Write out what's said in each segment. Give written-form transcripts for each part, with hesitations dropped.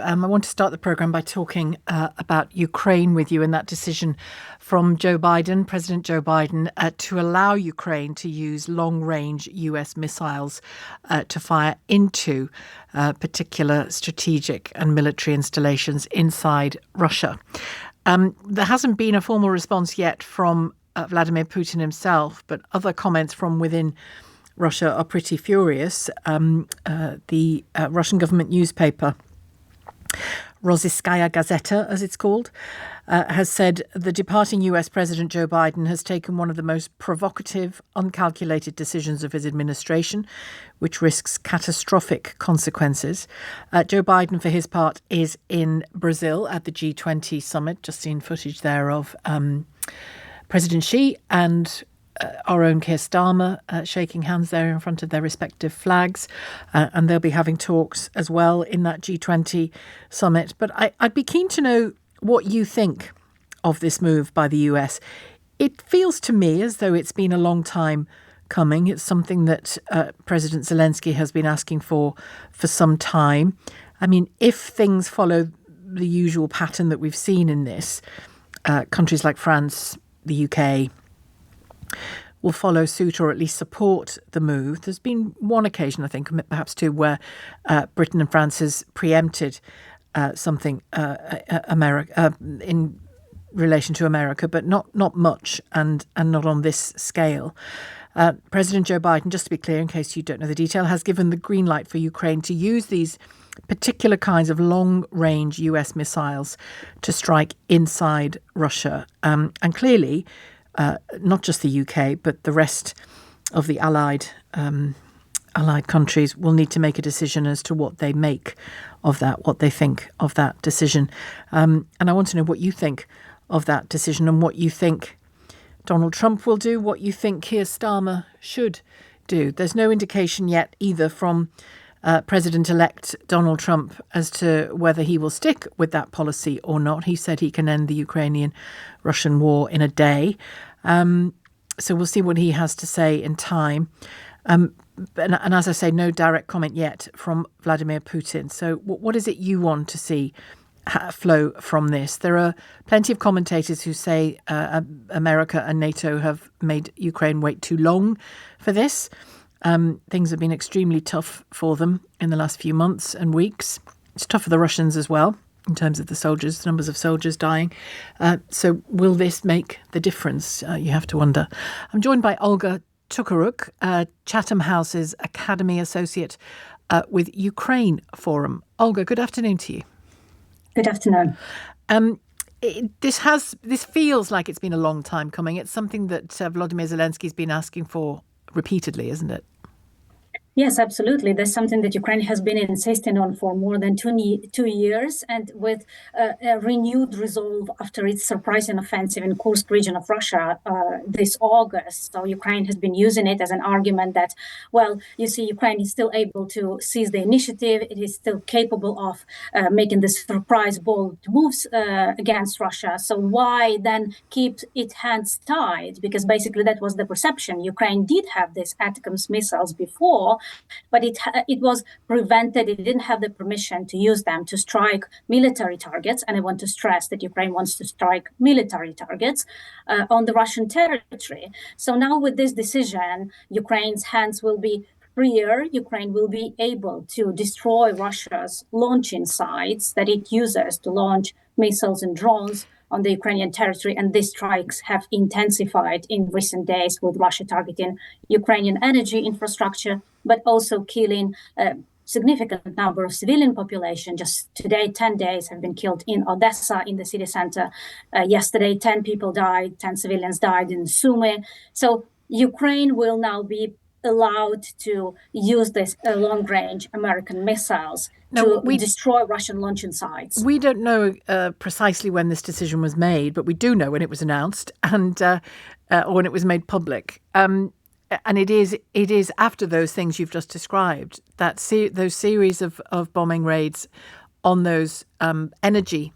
I want to start the programme by talking about Ukraine with you and that decision from President Joe Biden, to allow Ukraine to use long-range US missiles to fire into particular strategic and military installations inside Russia. There hasn't been a formal response yet from Vladimir Putin himself, but other comments from within Russia are pretty furious. The Russian government newspaper, Rossiyskaya Gazeta, as it's called, has said the departing US President Joe Biden has taken one of the most provocative, uncalculated decisions of his administration, which risks catastrophic consequences. Joe Biden, for his part, is in Brazil at the G20 summit. Just seen footage there of President Xi and our own Keir Starmer shaking hands there in front of their respective flags. And they'll be having talks as well in that G20 summit. But I'd be keen to know what you think of this move by the US. It feels to me as though it's been a long time coming. It's something that President Zelenskyy has been asking for some time. I mean, if things follow the usual pattern that we've seen in this, countries like France, the UK, will follow suit or at least support the move. There's been one occasion, I think, perhaps two, where Britain and France has preempted something America in relation to America, but not much and not on this scale. President Joe Biden, just to be clear, in case you don't know the detail, has given the green light for Ukraine to use these particular kinds of long-range US missiles to strike inside Russia. And clearly, not just the UK, but the rest of the allied countries will need to make a decision as to what they make of that, what they think of that decision. And I want to know what you think of that decision and what you think Donald Trump will do, what you think Keir Starmer should do. There's no indication yet either from President-elect Donald Trump as to whether he will stick with that policy or not. He said he can end the Ukrainian-Russian war in a day. So we'll see what he has to say in time. And as I say, no direct comment yet from Vladimir Putin. So what is it you want to see flow from this? There are plenty of commentators who say America and NATO have made Ukraine wait too long for this. Things have been extremely tough for them in the last few months and weeks. It's tough for the Russians as well, in terms of the numbers of soldiers dying. So will this make the difference? You have to wonder. I'm joined by Olga Tukaruk, Chatham House's Academy Associate with Ukraine Forum. Olga, good afternoon to you. Good afternoon. This feels like it's been a long time coming. It's something that Volodymyr Zelenskyy has been asking for repeatedly, isn't it? Yes, absolutely. That's something that Ukraine has been insisting on for more than 2 years, and with a renewed resolve after its surprising offensive in Kursk region of Russia this August. So Ukraine has been using it as an argument that, well, you see, Ukraine is still able to seize the initiative. It is still capable of making this surprise bold moves against Russia. So why then keep its hands tied? Because basically that was the perception. Ukraine did have these ATACMS missiles before, but it was prevented. It didn't have the permission to use them to strike military targets. And I want to stress that Ukraine wants to strike military targets on the Russian territory. So now with this decision, Ukraine's hands will be freer. Ukraine will be able to destroy Russia's launching sites that it uses to launch missiles and drones on the Ukrainian territory, and these strikes have intensified in recent days, with Russia targeting Ukrainian energy infrastructure, but also killing a significant number of civilian population. Just today, 10 days have been killed in Odessa, in the city center. Yesterday, 10 people died, 10 civilians died in Sumy. So Ukraine will now be allowed to use this long-range American missiles to destroy Russian launching sites. We don't know precisely when this decision was made, but we do know when it was announced and or when it was made public. And it is after those things you've just described, that those series of bombing raids on those energy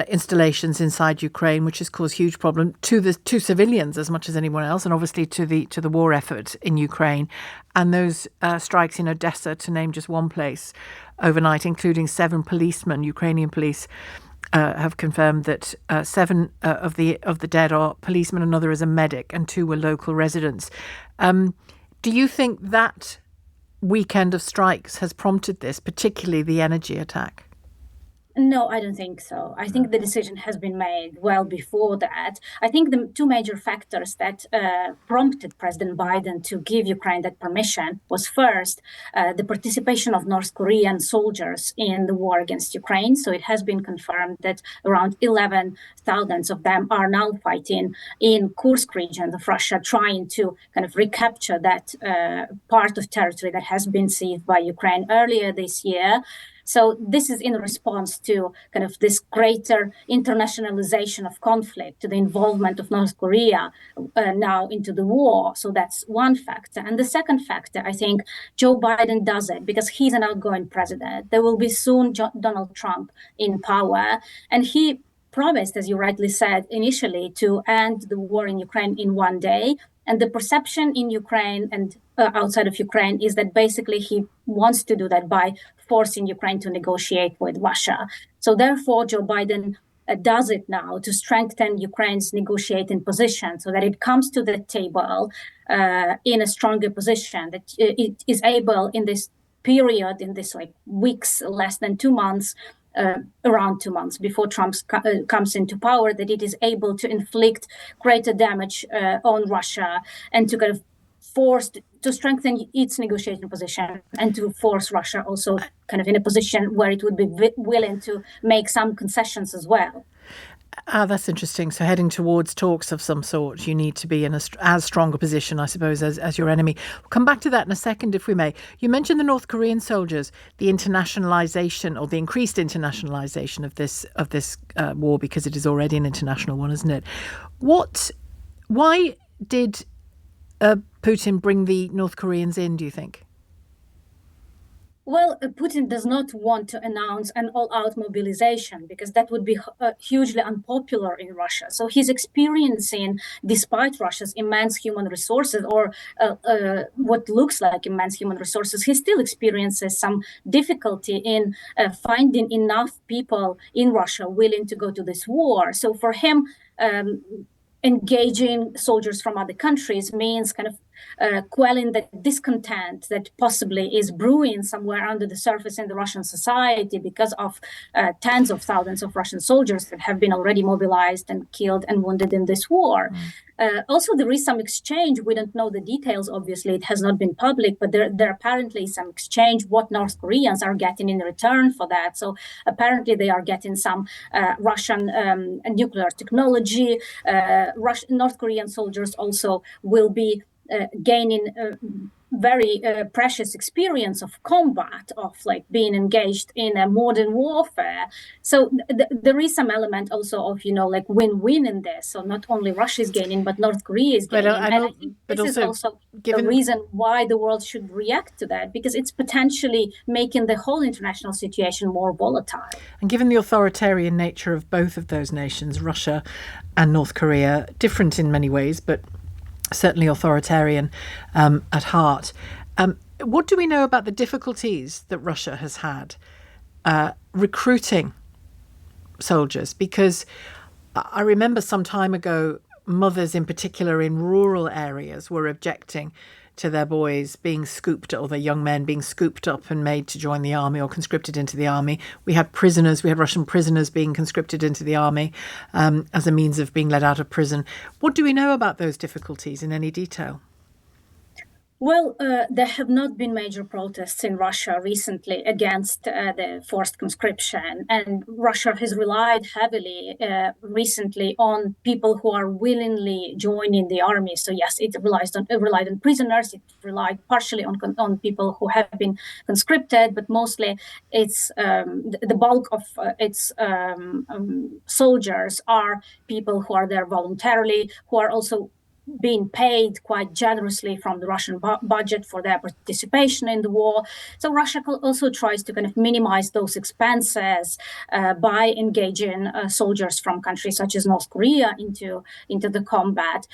installations inside Ukraine, which has caused huge problem to civilians as much as anyone else, and obviously to the war effort in Ukraine. And those strikes in Odessa, to name just one place, overnight, including 7 policemen, Ukrainian police, have confirmed that 7 of the dead are policemen, another is a medic, and 2 were local residents. Do you think that weekend of strikes has prompted this, particularly the energy attack? No, I don't think so. I think the decision has been made well before that. I think the 2 major factors that prompted President Biden to give Ukraine that permission was first, the participation of North Korean soldiers in the war against Ukraine. So it has been confirmed that around 11,000 of them are now fighting in Kursk region of Russia, trying to kind of recapture that part of territory that has been seized by Ukraine earlier this year. So this is in response to kind of this greater internationalization of conflict, to the involvement of North Korea now into the war. So that's one factor. And the second factor, I think Joe Biden does it because he's an outgoing president. There will be soon Donald Trump in power. And he promised, as you rightly said, initially to end the war in Ukraine in one day. And the perception in Ukraine and outside of Ukraine is that basically he wants to do that by forcing Ukraine to negotiate with Russia. So therefore, Joe Biden does it now to strengthen Ukraine's negotiating position so that it comes to the table in a stronger position, that it is able in this period, in this like weeks, less than 2 months, around 2 months before Trump comes into power, that it is able to inflict greater damage on Russia and to kind of to strengthen its negotiating position and to force Russia also kind of in a position where it would be willing to make some concessions as well. That's interesting. So heading towards talks of some sort, you need to be in as strong a position, I suppose, as your enemy. We'll come back to that in a second, if we may. You mentioned the North Korean soldiers, the internationalization or the increased internationalization of this war, because it is already an international one, isn't it? Why did Putin bring the North Koreans in, do you think? Well, Putin does not want to announce an all-out mobilization because that would be hugely unpopular in Russia. So he's experiencing, despite Russia's immense human resources or what looks like immense human resources, he still experiences some difficulty in finding enough people in Russia willing to go to this war. So for him, engaging soldiers from other countries means kind of quelling the discontent that possibly is brewing somewhere under the surface in the Russian society because of tens of thousands of Russian soldiers that have been already mobilized and killed and wounded in this war. Also, there is some exchange. We don't know the details, obviously. It has not been public, but there apparently is some exchange what North Koreans are getting in return for that. So apparently they are getting some Russian nuclear technology. North Korean soldiers also will be gaining very precious experience of combat, of like being engaged in a modern warfare. So there is some element also of, like win-win in this. So not only Russia is gaining, but North Korea is gaining. And I think this is also the reason why the world should react to that, because it's potentially making the whole international situation more volatile. And given the authoritarian nature of both of those nations, Russia and North Korea, different in many ways, but certainly authoritarian at heart. What do we know about the difficulties that Russia has had recruiting soldiers? Because I remember some time ago, mothers in particular in rural areas were objecting to their boys being scooped, or their young men being scooped up and made to join the army or conscripted into the army. We had Russian prisoners being conscripted into the army as a means of being let out of prison. What do we know about those difficulties in any detail? Well, there have not been major protests in Russia recently against the forced conscription, and Russia has relied heavily recently on people who are willingly joining the army. So yes, it relied on prisoners. It relied partially on people who have been conscripted, but mostly it's the bulk of its soldiers are people who are there voluntarily, who are also been paid quite generously from the Russian budget for their participation in the war. So Russia also tries to kind of minimize those expenses by engaging soldiers from countries such as North Korea into the combat.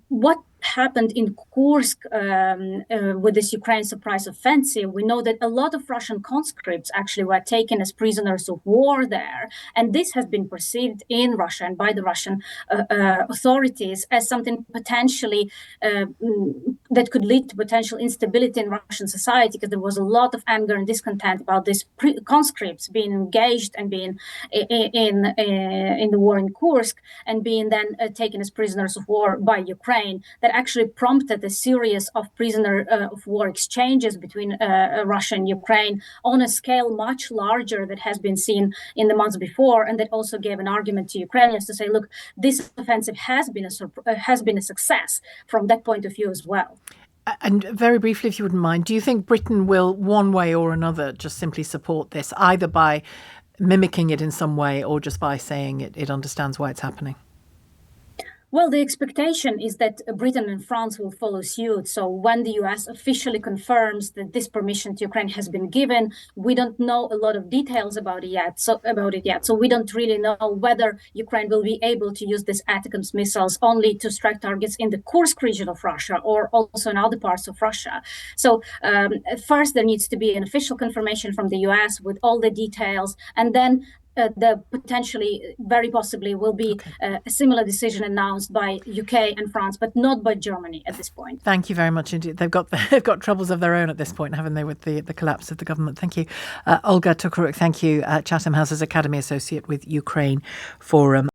What happened in Kursk with this Ukraine surprise offensive, we know that a lot of Russian conscripts actually were taken as prisoners of war there. And this has been perceived in Russia and by the Russian authorities as something potentially that could lead to potential instability in Russian society, because there was a lot of anger and discontent about these conscripts being engaged and being in the war in Kursk and being then taken as prisoners of war by Ukraine. That actually prompted a series of prisoner of war exchanges between Russia and Ukraine on a scale much larger that has been seen in the months before, and that also gave an argument to Ukrainians to say, look, this offensive has been a success from that point of view as well. And very briefly, if you wouldn't mind, do you think Britain will, one way or another, just simply support this, either by mimicking it in some way or just by saying it understands why it's happening? Well, the expectation is that Britain and France will follow suit. So when the US officially confirms that this permission to Ukraine has been given, we don't know a lot of details about it yet. So we don't really know whether Ukraine will be able to use these ATACMS missiles only to strike targets in the Kursk region of Russia or also in other parts of Russia. So first, there needs to be an official confirmation from the US with all the details, and then there potentially, very possibly, will be a similar decision announced by UK and France, but not by Germany at this point. Thank you very much indeed. They've got troubles of their own at this point, haven't they, with the collapse of the government? Thank you. Olga Tokarczuk, thank you. Chatham House's Academy Associate with Ukraine Forum.